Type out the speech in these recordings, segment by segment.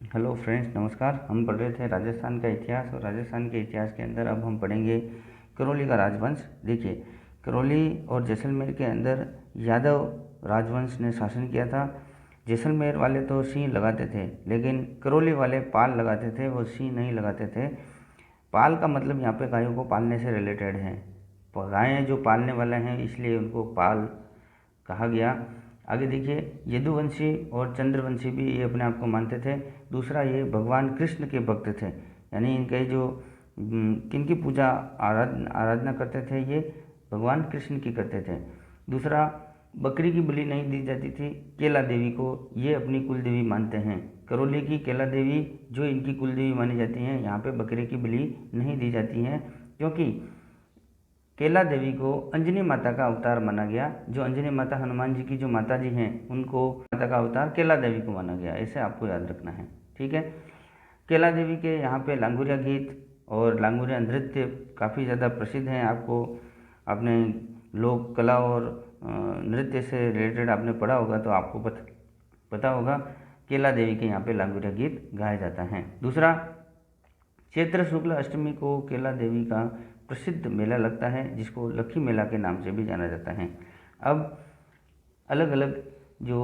Hello friends, नमस्कार। हम पढ़ रहे थे राजस्थान का इतिहास, और राजस्थान के इतिहास के अंदर अब हम पढ़ेंगे करौली का राजवंश। देखिए, करौली और जैसलमेर के अंदर यादव राजवंश ने शासन किया था। जैसलमेर वाले तो सिंह लगाते थे, लेकिन करौली वाले पाल लगाते थे, वो सिंह नहीं लगाते थे। पाल का मतलब यहाँ पे गायों को पालने से रिलेटेड है। गायें जो पालने वाले हैं, इसलिए उनको पाल कहा गया। आगे देखिए, यदुवंशी और चंद्रवंशी भी ये अपने आप को मानते थे। दूसरा, ये भगवान कृष्ण के भक्त थे, यानी इनके जो किनकी पूजा आराधना करते थे, ये भगवान कृष्ण की करते थे। दूसरा, बकरी की बलि नहीं दी जाती थी केला देवी को, ये अपनी कुल देवी मानते हैं। करौली की केला देवी जो इनकी कुल देवी मानी जाती हैं, यहाँ पे बकरे की बलि नहीं दी जाती है, क्योंकि केला देवी को अंजनी माता का अवतार माना गया। जो अंजनी माता हनुमान जी की जो माता जी हैं, उनको माता का अवतार केला देवी को माना गया। ऐसे आपको याद रखना है, ठीक है। केला देवी के यहाँ पे लांगुरिया गीत और लांगुरिया नृत्य काफ़ी ज़्यादा प्रसिद्ध हैं। आपको अपने लोक कला और नृत्य से रिलेटेड आपने पढ़ा होगा, तो आपको पता होगा केला देवी के यहाँ पे लांगुरिया गीत गाया जाता है। दूसरा, चैत्र शुक्ल अष्टमी को केला देवी का प्रसिद्ध मेला लगता है, जिसको लक्खी मेला के नाम से भी जाना जाता है। अब अलग अलग जो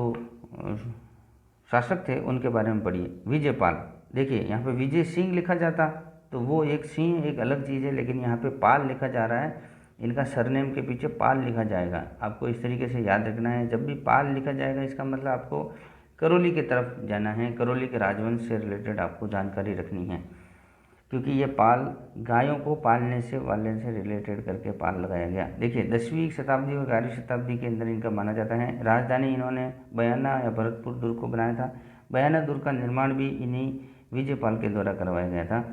शासक थे उनके बारे में पढ़िए। विजयपाल, देखिए यहाँ पे विजय सिंह लिखा जाता तो वो एक सिंह एक अलग चीज़ है, लेकिन यहाँ पे पाल लिखा जा रहा है। इनका सरनेम के पीछे पाल लिखा जाएगा। आपको इस तरीके से याद रखना है, जब भी पाल लिखा जाएगा इसका मतलब आपको करौली की तरफ जाना है, करौली के राजवंश से रिलेटेड आपको जानकारी रखनी है, क्योंकि ये पाल गायों को पालने से वाले से रिलेटेड करके पाल लगाया गया। देखिए, 10वीं शताब्दी और 11वीं शताब्दी के अंदर इनका माना जाता है। राजधानी इन्होंने बयाना या भरतपुर दुर्ग को बनाया था। बयाना दुर्ग का निर्माण भी इन्हीं विजयपाल के द्वारा करवाया गया था।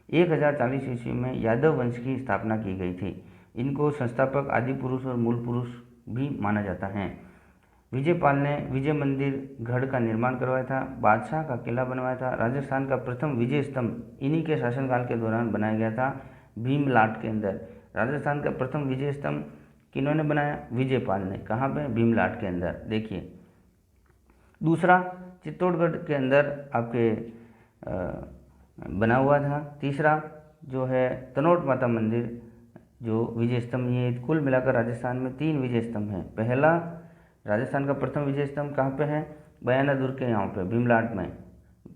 1040 ईस्वी में यादव वंश की स्थापना की गई थी। इनको संस्थापक, आदि पुरुष और मूल पुरुष भी माना जाता है। विजयपाल ने विजय मंदिर गढ़ का निर्माण करवाया था, बादशाह का किला बनवाया था। राजस्थान का प्रथम विजय स्तंभ इन्हीं के शासनकाल के दौरान बनाया गया था, भीमलाट के अंदर। राजस्थान का प्रथम विजय स्तंभ किन्होंने बनाया? विजयपाल ने। कहाँ पे? भीमलाट के अंदर। देखिए, दूसरा, चित्तौड़गढ़ के अंदर आपके बना हुआ था। तीसरा जो है तनोट माता मंदिर, जो विजय स्तंभ, ये कुल मिलाकर राजस्थान में 3 विजय स्तंभ हैं। पहला, राजस्थान का प्रथम विजय स्तंभ कहाँ पे है? बयाना दुर्ग के यहाँ पे भीमलाट में।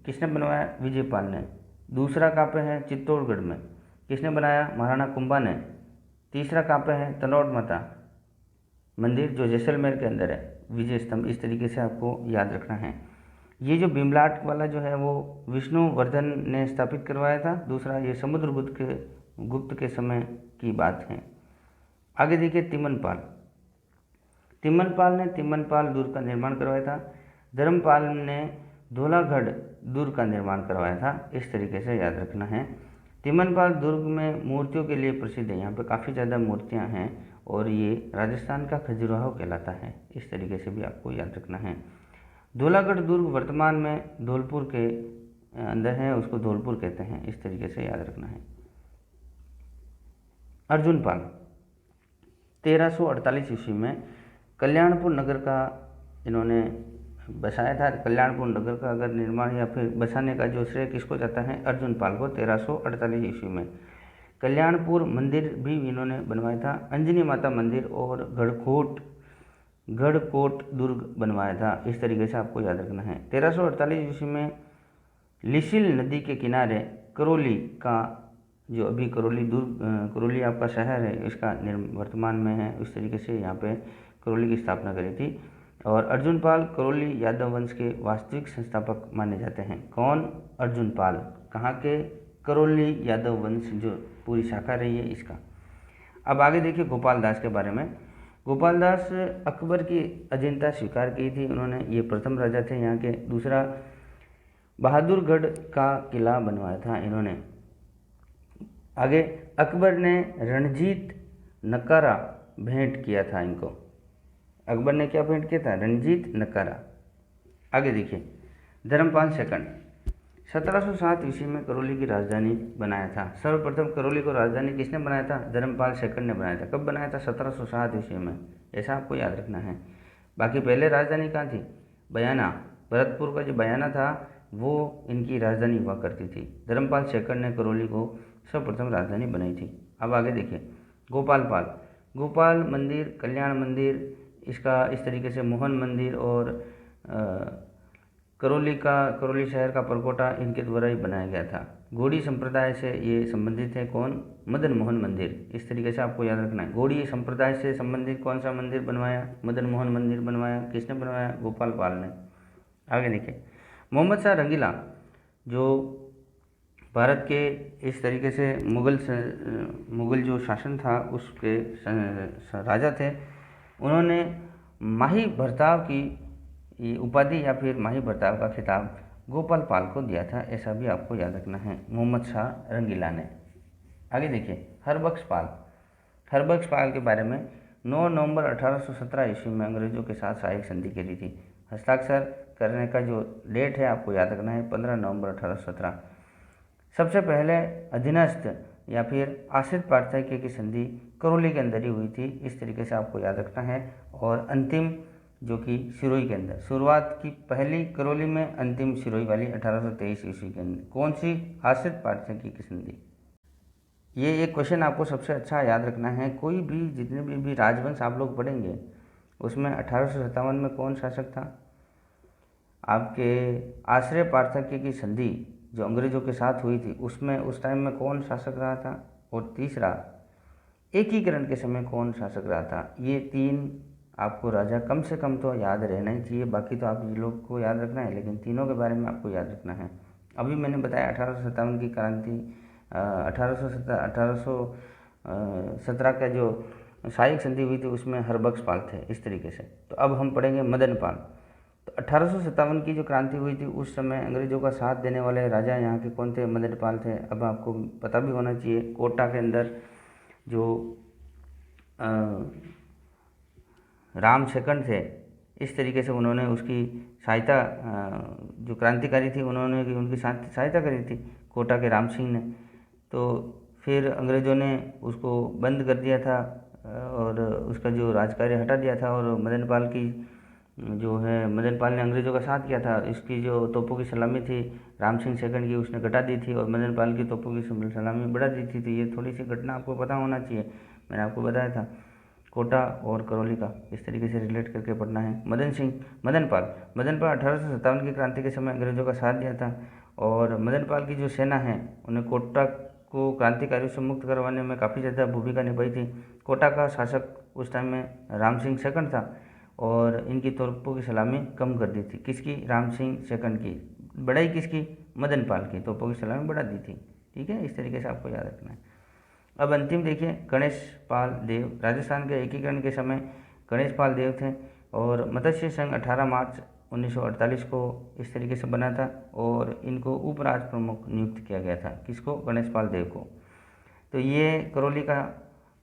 किसने बनवाया? विजयपाल ने। दूसरा कहाँ पे है? चित्तौड़गढ़ में। किसने बनाया? महाराणा कुंभा ने। तीसरा कहाँ पे है? तनोट माता मंदिर, जो जैसलमेर के अंदर है, विजय स्तंभ। इस तरीके से आपको याद रखना है। ये जो भीमलाट वाला जो है वो विष्णुवर्धन ने स्थापित करवाया था। दूसरा, ये समुद्रगुप्त के समय की बात है। आगे देखिए, तिमनपाल ने तिम्मनपाल दुर्ग का निर्माण करवाया था। धर्मपाल ने धौलागढ़ दुर्ग का निर्माण करवाया था। इस तरीके से याद रखना है। तिम्मनपाल दुर्ग में मूर्तियों के लिए प्रसिद्ध है। यहाँ पे काफ़ी ज़्यादा मूर्तियाँ हैं, और ये राजस्थान का खजुराहो कहलाता है। इस तरीके से भी आपको याद रखना है। धौलागढ़ दुर्ग वर्तमान में धौलपुर के अंदर है, उसको धौलपुर कहते हैं। इस तरीके से याद रखना है। अर्जुनपाल 1348 ईस्वी में कल्याणपुर नगर का इन्होंने बसाया था। कल्याणपुर नगर का अगर निर्माण या फिर बसाने का जो श्रेय किसको जाता है? अर्जुनपाल को। 1348 ईस्वी में कल्याणपुर मंदिर भी इन्होंने बनवाया था। अंजनी माता मंदिर और गढ़कोट दुर्ग बनवाया था। इस तरीके से आपको याद रखना है। 1348 ईस्वी में लिसिल नदी के किनारे करौली का, जो अभी करौली आपका शहर है, इसका वर्तमान में है। इस तरीके से यहाँ पे करौली की स्थापना करी थी। और अर्जुनपाल करौली यादव वंश के वास्तविक संस्थापक माने जाते हैं। कौन? अर्जुनपाल। कहाँ के? करौली यादव वंश, जो पूरी शाखा रही है, इसका। अब आगे देखिए गोपाल दास के बारे में। गोपाल दास अकबर की अधीनता स्वीकार की थी उन्होंने, ये प्रथम राजा थे यहाँ के। दूसरा, बहादुरगढ़ का किला बनवाया था इन्होंने। आगे, अकबर ने रणजीत नकारा भेंट किया था इनको। अकबर ने क्या भेंट किया था? रणजीत नकारा। आगे देखिए, धर्मपाल सेकंड 1707 ईस्वी में करौली की राजधानी बनाया था। सर्वप्रथम करौली को राजधानी किसने बनाया था? धर्मपाल सेकंड ने बनाया था। कब बनाया था? 1707 ईस्वी में। ऐसा आपको याद रखना है। बाकी पहले राजधानी कहाँ थी? बयाना। भरतपुर का जो बयाना था, वो इनकी राजधानी हुआ करती थी। धर्मपाल सेकंड ने करौली को सर्वप्रथम राजधानी बनाई थी। अब आगे देखिए, गोपाल पाल, गोपाल मंदिर, कल्याण मंदिर, इसका इस तरीके से मोहन मंदिर और करौली शहर का परकोटा इनके द्वारा ही बनाया गया था। गौड़ी संप्रदाय से ये संबंधित है कौन? मदन मोहन मंदिर। इस तरीके से आपको याद रखना है। गौड़ी संप्रदाय से संबंधित कौन सा मंदिर बनवाया? मदन मोहन मंदिर बनवाया। किसने बनवाया? गोपाल पाल ने। आगे देखिए, मोहम्मद शाह रंगीला जो भारत के इस तरीके से मुगल जो शासन था उसके राजा थे, उन्होंने माही भरताव की उपाधि या फिर माही भरताव का खिताब गोपाल पाल को दिया था। ऐसा भी आपको याद रखना है, मोहम्मद शाह रंगीला ने। आगे देखिए, हरबख्श पाल, हरबख्श पाल के बारे में 9 नवंबर 1817 ईस्वी में अंग्रेजों के साथ सहायक संधि करी थी। हस्ताक्षर करने का जो डेट है आपको याद रखना है, 15 नवंबर 1817। सबसे पहले अधीनस्थ या फिर आश्रित पार्थक्य की संधि करौली के अंदर ही हुई थी। इस तरीके से आपको याद रखना है। और अंतिम जो कि सिरोही के अंदर, शुरुआत की पहली करौली में, अंतिम सिरोही वाली 1823 ईस्वी के अंदर। कौन सी? आश्रित पार्थक्य की संधि। ये एक क्वेश्चन आपको सबसे अच्छा याद रखना है। कोई भी जितने भी राजवंश आप लोग पढ़ेंगे उसमें 1857 में कौन शासक था? आपके आश्रय पार्थक्य की संधि जो अंग्रेजों के साथ हुई थी उसमें उस टाइम में कौन शासक रहा था? और तीसरा, एकीकरण के समय कौन शासक रहा था? ये 3 आपको राजा कम से कम तो याद रहना ही चाहिए। बाकी तो आप लोग को याद रखना है, लेकिन तीनों के बारे में आपको याद रखना है। अभी मैंने बताया 1857 की क्रांति, 1817 का जो सहायक संधि हुई थी उसमें हरबख्श पाल थे। इस तरीके से। तो अब हम पढ़ेंगे मदन पाल। तो 1857 की जो क्रांति हुई थी उस समय अंग्रेजों का साथ देने वाले राजा यहाँ के कौन थे? मदन पाल थे। अब आपको पता भी होना चाहिए, कोटा के अंदर जो राम सेकंड थे, इस तरीके से उन्होंने उसकी सहायता, जो क्रांतिकारी थी उन्होंने उनकी सहायता करी थी, कोटा के राम सिंह ने। तो फिर अंग्रेज़ों ने उसको बंद कर दिया था और उसका जो राजकार्य हटा दिया था। और मदन पाल की जो है, मदन पाल ने अंग्रेज़ों का साथ किया था। इसकी जो तोपों की सलामी थी राम सिंह सेकंड की, उसने घटा दी थी और मदन पाल की तोपों की सलामी बढ़ा दी थी। तो ये थोड़ी सी घटना आपको पता होना चाहिए, मैंने आपको बताया था। कोटा और करौली का इस तरीके से रिलेट करके पढ़ना है। मदन पाल 1857 की क्रांति के समय अंग्रेजों का साथ दिया था। और मदन पाल की जो सेना है उन्हें कोटा को क्रांतिकारियों से मुक्त करवाने में काफ़ी ज़्यादा भूमिका निभाई थी। कोटा का शासक उस टाइम में राम सिंह सेकंड था और इनकी तोपों की सलामी कम कर दी थी। किसकी? राम सिंह सेकंड की। बढ़ाई किसकी? मदन पाल की। तोपों की सलामी बढ़ा दी थी। ठीक है, इस तरीके से आपको याद रखना है। अब अंतिम देखिए, गणेश पाल देव। राजस्थान के एकीकरण के समय गणेश पाल देव थे और मत्स्य संघ 18 मार्च 1948 को इस तरीके से बना था और इनको उपराज प्रमुख नियुक्त किया गया था। किसको? गणेश पाल देव को। तो ये करौली का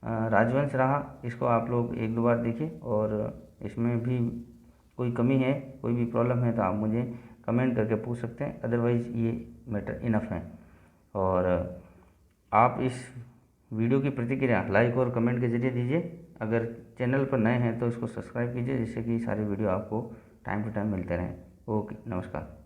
राजवंश रहा। इसको आप लोग 1-2 बार देखिए और इसमें भी कोई कमी है, कोई भी प्रॉब्लम है तो आप मुझे कमेंट करके पूछ सकते हैं। अदरवाइज़ ये मैटर इनफ है। और आप इस वीडियो की प्रतिक्रिया लाइक और कमेंट के जरिए दीजिए। अगर चैनल पर नए हैं तो इसको सब्सक्राइब कीजिए, जिससे कि सारे वीडियो आपको टाइम टू टाइम मिलते रहें। ओके, नमस्कार।